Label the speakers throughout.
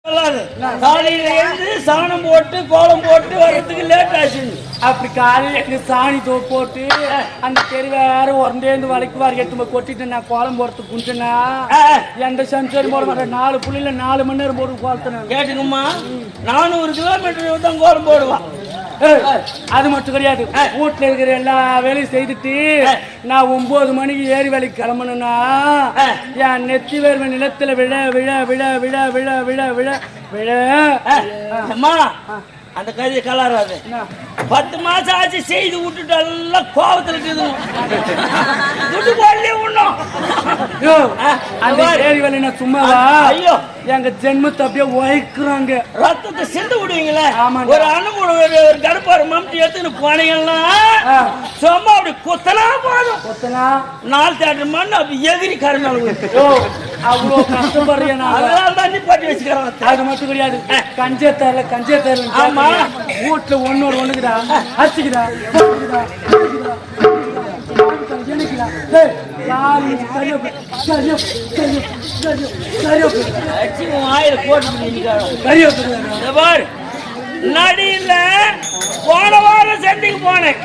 Speaker 1: காலையில எழுந்து சாணம் போட்டு கோலம் போட்டு வர்றதுக்கு லேட் ஆச்சு.
Speaker 2: அப்படி காலையில எங்க சாணி போட்டு அந்த தெரு வேற உரண்டேந்து வளைக்குவார் எடுத்து கொட்டிட்டு நான் கோலம் போறதுக்கு குஞ்சுனா எந்த சென்சரி போட மாட்டேன். 4 புள்ளில 4 மணி நேரம் போட்டு கோலத்தினேன்.
Speaker 1: கேட்டுங்கம்மா, 400 கிலோமீட்டர் தான் கோலம் போடுவான்.
Speaker 2: அது மட்டும் கிடையாது, வீட்டுல இருக்கிற எல்லா வேலையும் செய்துட்டு நான் 9 மணிக்கு ஏறி வேலைக்கு கிளம்பணும்னா என் நெத்தி வேர்வை நிலத்துல விழ விழ விழ விழ விழ விழ விழ விழ.
Speaker 1: அம்மா அந்த கதையை கலராது. 10 மாசம் ஆச்சு செய்து விட்டுட்டு எல்லாம் கோபத்துல இருக்குது.
Speaker 2: அந்த ஏறி வேலை நான் சும்மாவா? ஐயோ, எங்க ஜென்மத்தை அப்படியே உழைக்கிறாங்க.
Speaker 1: ரத்தத்தை சிந்து விடுவீங்களே. ஒரு அனுமதி ஒரு கடுப்பாரு மம்டி எடுத்துன்னு போனீங்கன்னா சும்மா அப்படி கொத்தனா போதும். கொத்தனா 4 தேட்டர் மண் அப்படி எகிரி கருநாள்.
Speaker 2: அவ்வளோ கஷ்டப்படுறேன் நான்.
Speaker 1: அதனால தான் நீ பாட்டி வச்சுக்கிறேன்.
Speaker 2: அது மட்டும் கிடையாது, கஞ்சேத்தரல கஞ்சேத்தரல வீட்டுல ஒண்ணுக்குதா அச்சுக்குதா
Speaker 1: நடியில போன வாரம் சென்னைக்கு போனேன்.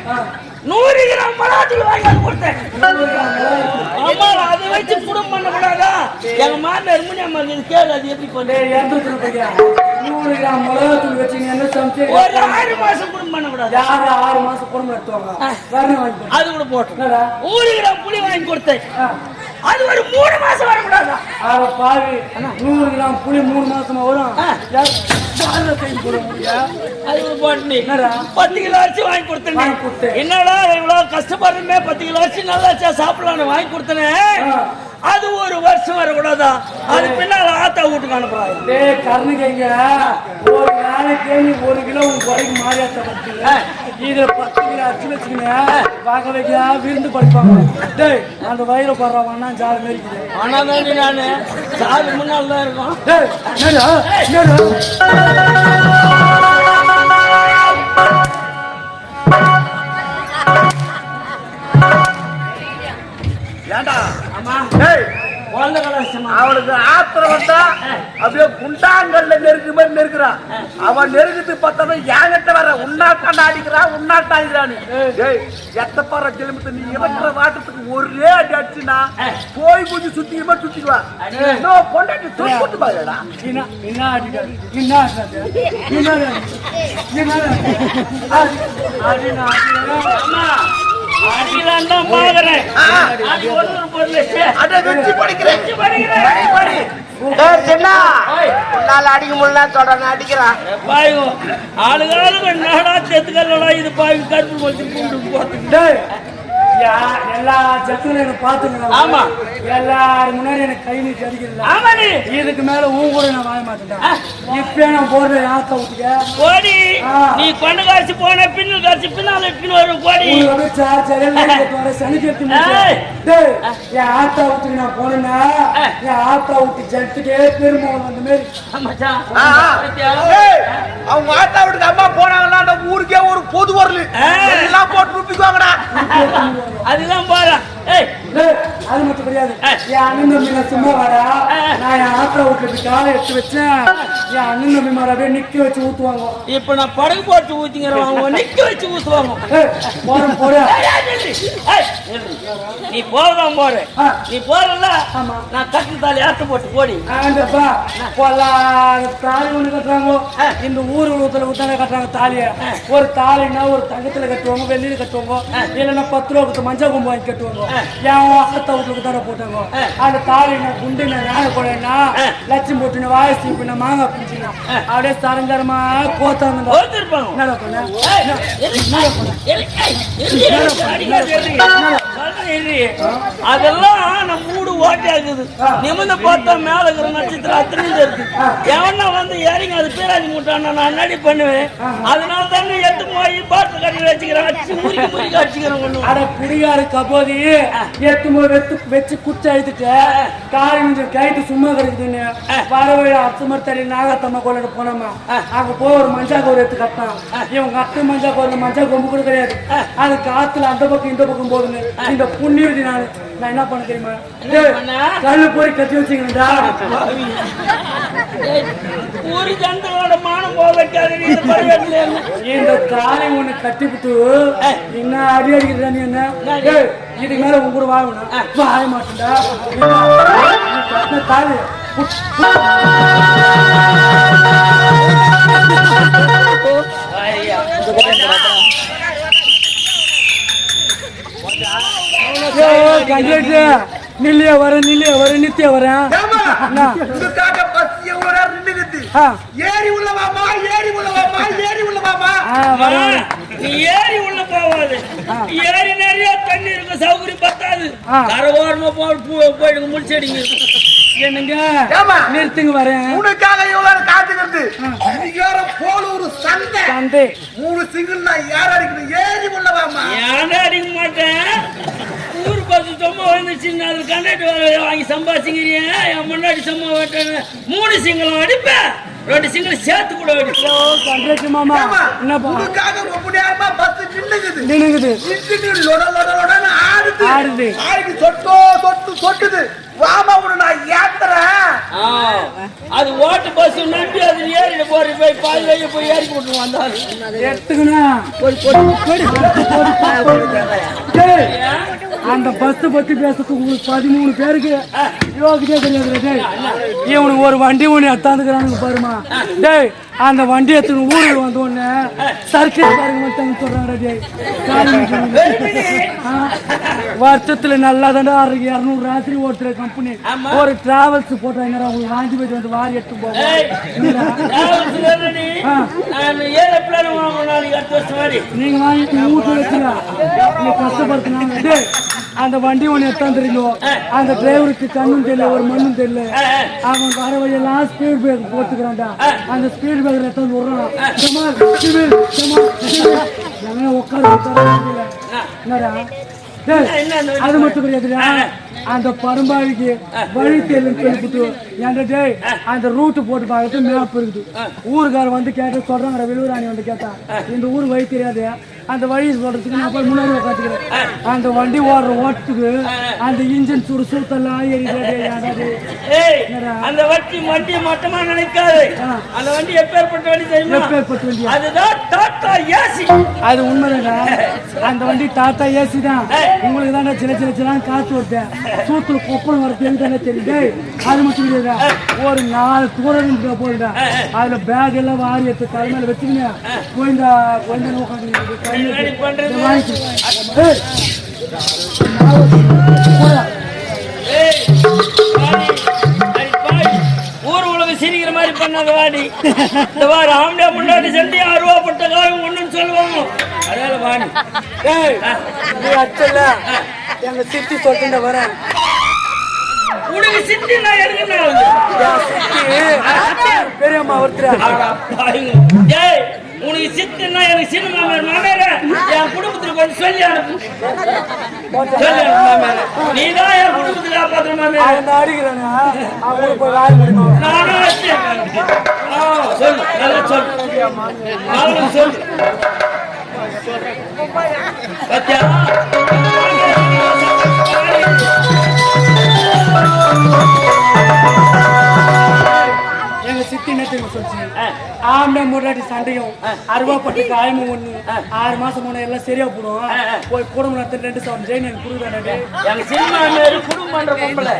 Speaker 1: 100 கிராம் மராட்டிக்கு வாங்கி கொடுத்தேன். அம்மா அதை வச்சு குடும்பம் பண்ண கூடாதா? எங்க மாமியார் முனியம்மா கேளு, அது எப்படி பண்ணு?
Speaker 2: 100 கிராம் மிளகாத்தூள் வச்சு என்ன சமைச்சு
Speaker 1: ஒரு 6 மாசம் குடும்பம் பண்ண கூடாது.
Speaker 2: யாரு 6 மாசம் குடும்பம் எடுத்துவாங்க?
Speaker 1: அது கூட போட்டு 100 கிராம் புளி வாங்கி கொடுத்தேன். அது ஒரு 3 மாசம் வரக்கூடாதா?
Speaker 2: பாவி, 100 கிராம் புளி 3 மாசமா வரும்.
Speaker 1: அது போட்டு 10 கிலோ அரிசி வாங்கி கொடுத்தேன். என்னடா இவ்வளவு கஷ்டப்படுறமே, 10 கிலோ அரிசி நல்லா சாப்பிடலான்னு வாங்கி கொடுத்தேன். அது ஒரு வருஷம் வரக்கூடாதா? அது பின்னால ஆத்தா வீட்டுக்கு அனுப்புறாங்க.
Speaker 2: கருணுங்க, ஒரு நாளைக்கு 1 கிலோ உங்க குறைக்கு மாறியாத்த படுத்துங்க. இதுல 10 கிலோ அரிசி வச்சுக்கங்க, பார்க்க வைக்க விருந்து படிப்பாங்க. அந்த வயிறு போடுறவங்கன்னா ஜாதி மாரிக்குது.
Speaker 1: ஆனா தாண்டி நானு சாதி முன்னாள் தான் இருக்கும்.
Speaker 3: ஏண்டா
Speaker 1: அவனுக்கு
Speaker 3: ஆத்திரம் வந்தா அப்படியே குண்டாங்கல்ல நெருக்கு மாதிரி நெருக்குறான். அவன் நெருக்கத்து பார்த்தா ஏங்கிட்ட வர உன்னாட்டாண்டா அடிக்கிறான், உன்னாட்டா அடிக்கிறான்னு. எத்தப்பாற கிளம்பி நீ இறக்குற வாட்டத்துக்கு ஒரே அடி அடிச்சுனா போய் கொஞ்சம் சுத்திக்குமா சுத்திக்குவா. பொண்டாட்டி தொட்டு பாருடா.
Speaker 2: என்ன அடிக்காது,
Speaker 3: அடிக்க முடியல சொல்றேன், அடிக்கிறான்.
Speaker 1: ஆளுகாலுக்கு நாடா செத்துக்கல்லடா இது பாவி கருப்பு போட்டு
Speaker 2: எல்லா ஜத்துகளும் எனக்கு பாத்துக்கலாம்.
Speaker 1: ஆமா,
Speaker 2: எல்லாரும் முன்னாடி எனக்கு கை நீட்டி அடிக்கிறது.
Speaker 1: ஆமா, நீ
Speaker 2: இதுக்கு மேல ஊன் கூட நான் வாங்க மாட்டேன். இப்ப நான் போடுற ஆத்த விட்டுக்க
Speaker 1: கோடி. நீ கொண்டு காட்சி போன பின்னல் காட்சி பின்னால வரும் கோடி.
Speaker 2: சனிக்கெடுத்து என் ஆத்தா விட்டுக்கு நான் போனேன்னா என் ஆத்தா விட்டு ஜட்டுக்கே பெருமாள் வந்த மாதிரி.
Speaker 3: அவங்க ஆத்தா வீட்டுக்கு அம்மா போனாங்கன்னா அந்த ஊருக்கே ஒரு பொது வரல எல்லாம் போட்டு ரூபிக்குவாங்கடா.
Speaker 1: அதுதான் போறேன்.
Speaker 2: அது மட்டும் கிடையாது, என் அண்ணன் தம்பி சும்மா வாடா. நான் என் ஆத்தா வீட்டுல காலை எடுத்து வச்சேன், என் அண்ணன் தம்பி மாற அப்படியே நிக்க வச்சு ஊத்துவாங்க.
Speaker 1: இப்ப நான் படகு போட்டு ஊத்திங்கிறவங்க நிக்க வச்சு ஊத்துவாங்க.
Speaker 2: போற
Speaker 1: நீ போறதான் போற. நீ போறல நான் கட்டு தாலி ஆட்ட போட்டு போடி.
Speaker 2: தாலி ஒண்ணு கட்டுறாங்க, இந்த ஊர் உலகத்துல ஊத்தாங்க கட்டுறாங்க தாலிய. ஒரு தாலின்னா ஒரு தங்கத்துல கட்டுவாங்க, வெள்ளியில கட்டுவாங்க, இல்லைன்னா 10 ரூபாய்க்கு மஞ்சள் கொம்பு வாங்கி கட்டுவாங்க. என் ஆத்த வீட்டுக்கு தானே போட்டாங்க. அந்த தாலி நான் குண்டு நான் போடனா லட்சம் போட்டு வாயசி மாங்காய் பிடிச்சினா அப்படியே தரந்தரமா கோத்தாங்க.
Speaker 1: அதெல்லாம் நம்ம மூடு ஓட்டே ஆகுது. நிமிர்ந்து பார்த்தா மேல இருக்கிற நட்சத்திரம் அத்தனை இருக்கு. எவனா வந்து ஏறிங்க அது பேராஜி மூட்டான நான் என்னடி பண்ணுவேன். அதனால தானே எடுத்து போய் பாட்டு கட்டி வச்சுக்கிறேன், வச்சுக்கிறேன்.
Speaker 2: அட குடிகாரு கபோதி வச்சு குச்சி அழுத்துட்டு காரி கைட்டு சும்மா கிடைக்குதுன்னு வரவழி அர்த்தமர் தள்ளி நாகத்தம்மா கோயிலுக்கு போனோமா. அங்க போய் ஒரு மஞ்சா கோயில் எடுத்து கட்டினான். இவங்க அத்தை மஞ்சா கோயில் மஞ்சா கொம்பு கூட கிடையாது. அது காத்துல அந்த பக்கம் இந்த பக்கம் போகுதுன்னு இந்த புண்ணியவதி நான் என்ன பண்ண தெரியுமா? கல்லு போய் கட்டி வச்சுக்கிறா
Speaker 1: ஒரு ஜனங்களோட மானம் போக வைக்காது
Speaker 2: இந்த தாலி ஒண்ணு கட்டிவிட்டு என்ன அடி அடிக்கிறா நீ என்ன இதுக்கு மேல உங்க கூட வாங்கணும் வாய மாட்டேன்டா தாலி நில்லியா வரேன் நித்தியா வரேன்
Speaker 3: ஏறி உள்ள வாமா
Speaker 1: நீ ஏறி உள்ள போவாது ஏறி நிறைய தண்ணி இருக்கு சௌகரியம் பத்தாது கரவாரமா போயிடுங்க முடிச்சடிங்க
Speaker 2: என்னங்க நிறுத்துங்க வரேன்
Speaker 3: உனக்காக இவ்வளவு காத்துக்கிறது போலூர் சந்தை 3 சிங்கிள் யார் அடிக்கணும் ஏறி உள்ள வாமா
Speaker 1: யாரும் அடிக்க மாட்டேன் ஊர் பஸ் சும்மா வந்துச்சு அது கண்டக்டர் வாங்கி சம்பாதிச்சுக்கிறீங்க என் முன்னாடி சும்மா வெட்டேன் 3 சிங்கிளும் அடிப்பேன் 2 சிங்கிள் சேர்த்து கூட
Speaker 2: அடிப்பேன் மாமா என்னப்பா
Speaker 3: உனக்காக ரொம்ப நேரமா பஸ்
Speaker 2: நின்னுகுது
Speaker 3: ஆடுது சொட்டுது வாமா உன நான் ஏத்துறேன்
Speaker 1: அது ஓட்டு பஸ் நம்பி அது ஏறிட போற போய் பாதி வழிய போய் ஏறி போட்டு வந்தாரு
Speaker 2: எடுத்துக்கணும் அந்த பஸ் பத்தி பேசுறதுக்கு உங்களுக்கு 13 பேருக்கு யோகிதே தெரியாது இவனுக்கு ஒரு வண்டி ஒண்ணு எத்தாந்துக்கிறானுங்க பாருமா டேய் அந்த வண்டி எடுத்து ஊருக்கு வந்த உடனே சர்க்கஸ் பாருங்க மட்டும் சொல்றாங்க வருஷத்துல நல்லா தாண்டா 200 ராத்திரி ஓட்டுற கம்பெனி ஒரு டிராவல்ஸ் போட்டாங்க அவங்க வாங்கி போயிட்டு வந்து வாரி எடுத்து போவாங்க நீங்க வாங்கிட்டு வீட்டுல வச்சுங்க நீங்க கஷ்டப்படுத்தினாங்க அந்த வண்டி ஒண்ணு எத்தாந்துறீங்க அந்த டிரைவருக்கு கண்ணும் தெரியல ஒரு மண்ணும் தெரியல அவன் வர வழியெல்லாம் ஸ்பீட் பிரேக் போட்டுக்கிறான்டா அந்த ஸ்பீட் பிரேக்கர் எத்தாந்து விடுறான் உட்கார அது மட்டும் கிடையாதுடா அந்த பரம்பாவிக்கு வழி தெரியலன்னு சொல்லிவிட்டு என்கிட்ட டேய் அந்த ரூட்டு போட்டு பார்க்கறது மேப் இருக்குது ஊருக்கார வந்து கேட்டு சொல்றாங்க வெளியூராணி வந்து கேட்டா இந்த ஊர் வழி தெரியாது அந்த வழி சொல்றதுக்கு நான் போய் முன்னாடி உட்காந்துக்கிறேன் அந்த வண்டி ஓடுற ஓட்டுக்கு அந்த இன்ஜின் சுத்தெல்லாம் எரியுது
Speaker 1: அந்த வண்டி மட்டமா நினைக்காது அந்த வண்டி எப்பேற்பட்ட வண்டி தெரியுமா
Speaker 2: எப்பேற்பட்ட வண்டி
Speaker 1: அதுதான் டாடா ஏசி
Speaker 2: அது உண்மைதாங்க அந்த வண்டி டாடா ஏசி தான் உங்களுக்கு தான் சின்ன காசு வருது சூத்துல கொப்பளம் வரது தானே தெரியுது அது மட்டும் கிடையாது ஒரு 4 தூரம் போயிடா அதுல பேக் எல்லாம் வாரி எடுத்து தலைமையில வச்சுக்கிங்க போயிண்டா கொஞ்சம் உட்காந்து
Speaker 1: ஊர் உலக சிரிக்கிற மாதிரி பண்ணாத வாடி இந்த வாரம் ஆம்பளை முன்னாடி சென்று 6 ரூபா பட்ட காலம் ஒண்ணுன்னு சொல்லுவாங்க அதனால வாடி
Speaker 2: அச்சல்ல எங்க சித்தி சொல்லிட்டு வரேன்
Speaker 1: உனக்கு சித்தி நான் எடுக்கிறேன்
Speaker 2: பெரியம்மா ஒருத்தர்
Speaker 1: உனக்கு சித்துன்னா எனக்கு சின்ன மாமேர என் குடும்பத்துக்கு கொஞ்சம் சொல்லி அனுப்பு நீதான் என் குடும்பத்துக்கு காப்பாற்ற மாமேர
Speaker 2: அடிக்கிறானா
Speaker 1: நானும் சொல்லு நல்லா சொல்லு சொல்லு பத்தியா எங்க சித்தி நேற்று சொல்லிச்சு ஆம்பளை முன்னாடி சண்டையும் அருவாப்பட்டு காயமும் ஒண்ணு 6 மாசம் போன எல்லாம் சரியா போடும் போய் குடும்பம் நடத்த 2 சவரம் ஜெயின் எனக்கு கொடுக்குறாங்க எங்க சினிமா குடும்பம் பண்ற பொம்பளை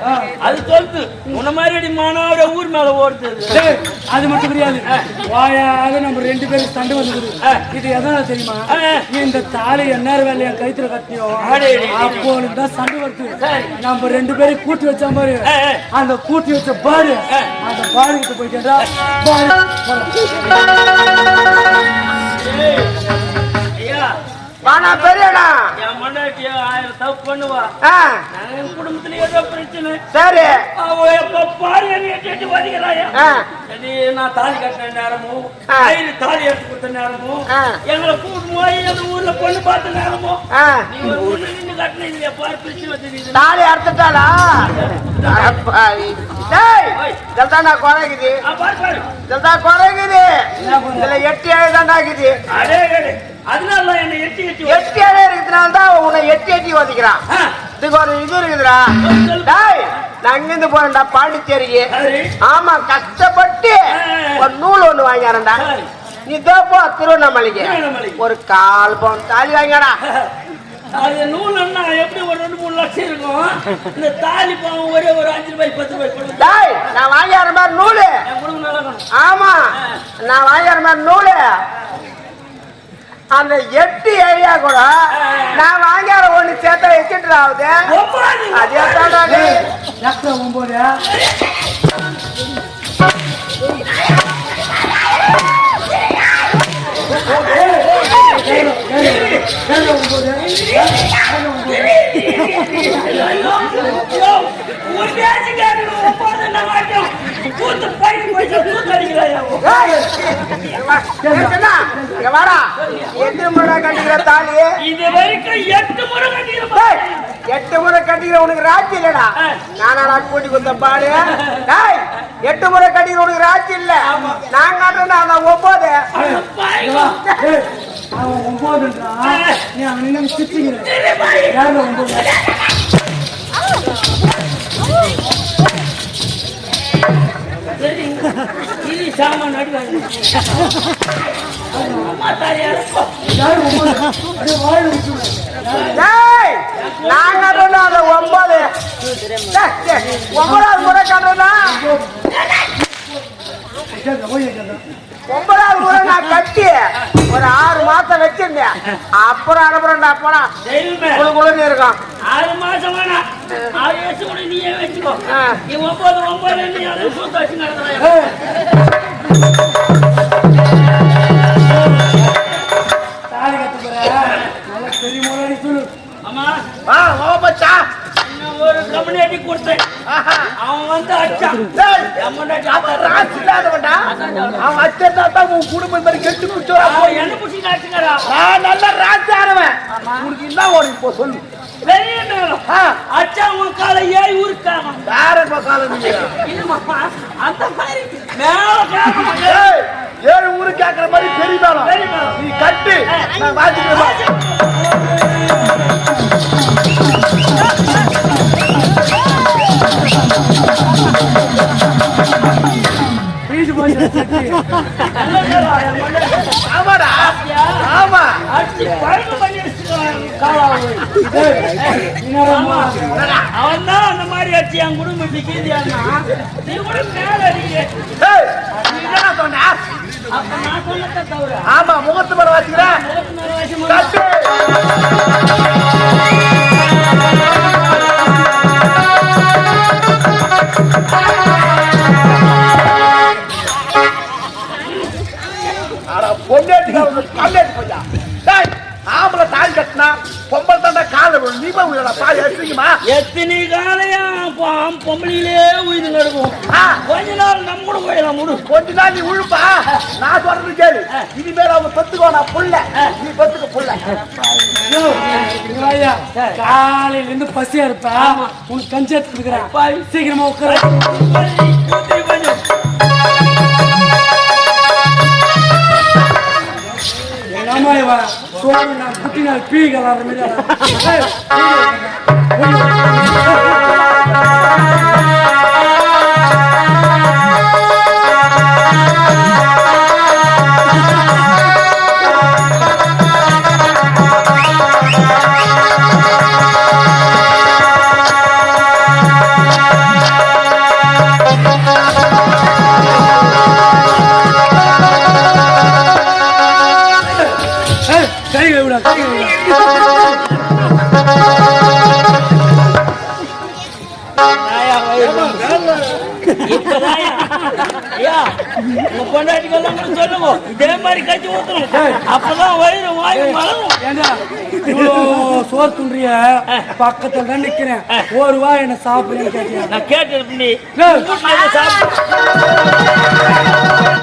Speaker 1: அது சொல்லுது உன்ன மாதிரி மானாவோட ஊர் மேல ஓடுது அது மட்டும் கிடையாது வாயாக நம்ம 2 பேரும் சண்டை வந்துக்குது இது எதனால தெரியுமா இந்த தாலி எந்நேரம் வேலையை கைத்துல கட்டியும் அப்போதான் சண்டை வருது நம்ம 2 பேரும் கூட்டி வச்சா பாரு அந்த கூட்டி வச்ச பாரு அந்த பாரு கிட்ட போயிட்டா
Speaker 3: வானா பெரியடா
Speaker 1: என் மண்டாட்டியா 1000 தப்பு பண்ணுவா என் குடும்பத்துல ஏதோ பிரச்சனை
Speaker 3: சரி
Speaker 1: அவ எப்ப பாரு என்ன கேட்டு வதிக்கிறாயா நான் தாலி கட்டின நேரமும் தாலி எடுத்து கொடுத்த நேரமும் எங்களை கூட்டு போய் அந்த ஊர்ல பொண்ணு பார்த்த நேரமும் நீங்க ஊர்ல நின்று கட்டின இல்லையா பாரு பிரச்சனை தெரியுது
Speaker 3: தாலி அறுத்துட்டாளா ஜல்தானா குறைக்குது ஜல்தா குறைக்குது இதுல 8 7 தாண்டாக்குது
Speaker 1: அதே அதனால என்ன எட்டி
Speaker 3: இருக்குதுனால தான் உன்னை எட்டி வதிக்கிறான்
Speaker 4: இதுக்கு ஒரு இது இருக்குதுடா. டேய், நான் இங்கிருந்து போறேன்டா பாண்டிச்சேரிக்கு. ஆமா, கஷ்டப்பட்டு ஒரு நூல் ஒண்ணு வாங்கிறேன்டா. நீ போ திருவண்ணாமலைக்கு ஒரு 1/4 பவுன் தாலி வாங்கடா.
Speaker 1: அது நூல் எப்படி ஒரு 2-3 லட்சம் இருக்கும். இந்த தாலி பாவம் ஒரே ஒரு 5 ரூபாய் 10 ரூபாய் கொடுத்து.
Speaker 4: டேய், நான் வாங்கிற மாதிரி நூலு. ஆமா, நான் வாங்கிற மாதிரி நூலு. அந்த 8 ஏரியா கூட நான் வாங்கிற ஒண்ணு சேர்த்த வச்சுட்டு ஆகுது. அதே தாண்டா நீ.
Speaker 2: 9
Speaker 4: கட்டிக்கிற தாலி
Speaker 1: இது வரைக்கும் 8 முறை கட்டிக்கிறேன்.
Speaker 4: 8 முறை கட்டிக்கிற உனக்கு ராட்சி இல்லடா. நானா கூட்டி கொடுத்த பாடு. 8 முறை கட்டிக்கிற உனக்கு ராட்சி இல்ல. நான் காட்டுறேன் அந்த 9.
Speaker 2: அவன் 9ன்றா. நீ அவன் இன்னும் சிச்சிங்கிற. யாரு 9?
Speaker 1: இது சாமான் அடிவாங்க.
Speaker 2: யாரு 9? அடே வாய் விட்டு.
Speaker 4: டேய், நான் காட்டுறேன் அந்த 9. 9வது முறை காட்டுறேன்னா 9வது முறை நான் கட்டி ஒரு 6 மாசம் வச்சிருந்தேன். அப்புறம் அனுப்புறேன்டா. போனா குழுன்னு இருக்கும்.
Speaker 1: 6 மாசம் வேணா 6 வருஷம் கூட நீயே வச்சுக்கோ. நீ 9 நீ அதை சூத்த வச்சு நடத்துற.
Speaker 2: தாலி கட்டு போற நல்ல பெரிய முறை சொல்லு.
Speaker 1: ஆமா,
Speaker 4: பச்சா
Speaker 1: ஒரு கம்யூனிட்டி கொடுத்தேன். அவன் வந்து அச்சான்.
Speaker 4: ராசி இல்லாதவன்டா. அவன் அச்சதான் உன் குடும்பம் மாதிரி கெட்டு குடிச்சோ.
Speaker 1: என்ன புடிச்சு காட்டுங்கிறா.
Speaker 4: நான் நல்ல ராசி ஆனவன். உனக்கு என்ன ஒரு இப்போ சொல்லு.
Speaker 1: பெரிய மேலம் அச்சா உன் காலை ஏறி ஊருக்காம
Speaker 4: வேற காலம்
Speaker 1: அந்த மாதிரி மேல
Speaker 4: 7 ஊரு கேட்கற மாதிரி பெரிய மேலம். நீ கட்டு, நான் வாசிக்கிறேன். ஆமாடா, ஆமா.
Speaker 1: அவன் தான் அந்த மாதிரி அடிச்சு என் குடும்பத்துக்கு நீ கூட மேல அடிக்க. நான் சொன்னதை தவிர.
Speaker 4: ஆமா, முகத்து மேல வாசிக்கிறேன். ஆம்பளை தாய் கட்டினா பொம்பளை தாண்டா கால நீ தாய் எடுத்துக்குமா?
Speaker 1: எத்தனை காலையா பொம்பளையிலே உயிர் நடக்கும். கொஞ்ச நாள் நம்ம கூட போயிடலாம். முடு
Speaker 4: கொஞ்ச நாள் நீ உழுப்பா. நான் சொல்றது கேளு. இனிமேல் அவங்க பெத்துக்கோ. நான் புள்ள, நீ பெத்துக்க புள்ள.
Speaker 2: காலையில இருந்து பசியா இருப்பா. உனக்கு கஞ்சி எடுத்துக்கிறேன். சீக்கிரமா உட்கார. குட்டினால் பீ கலாற
Speaker 1: பொண்டாட்டிக்கெல்லாம் சொல்லுவோம் இதே மாதிரி கட்சி ஊத்தணும். அப்பதான் வயிறு வாய் மலரும்.
Speaker 2: சோறு துன்றிய பக்கத்துல தான் நிக்கிறேன். ஒரு வா என்ன சாப்பிடுன்னு கேட்டேன்.
Speaker 1: நான் கேட்டு சாப்பிடு.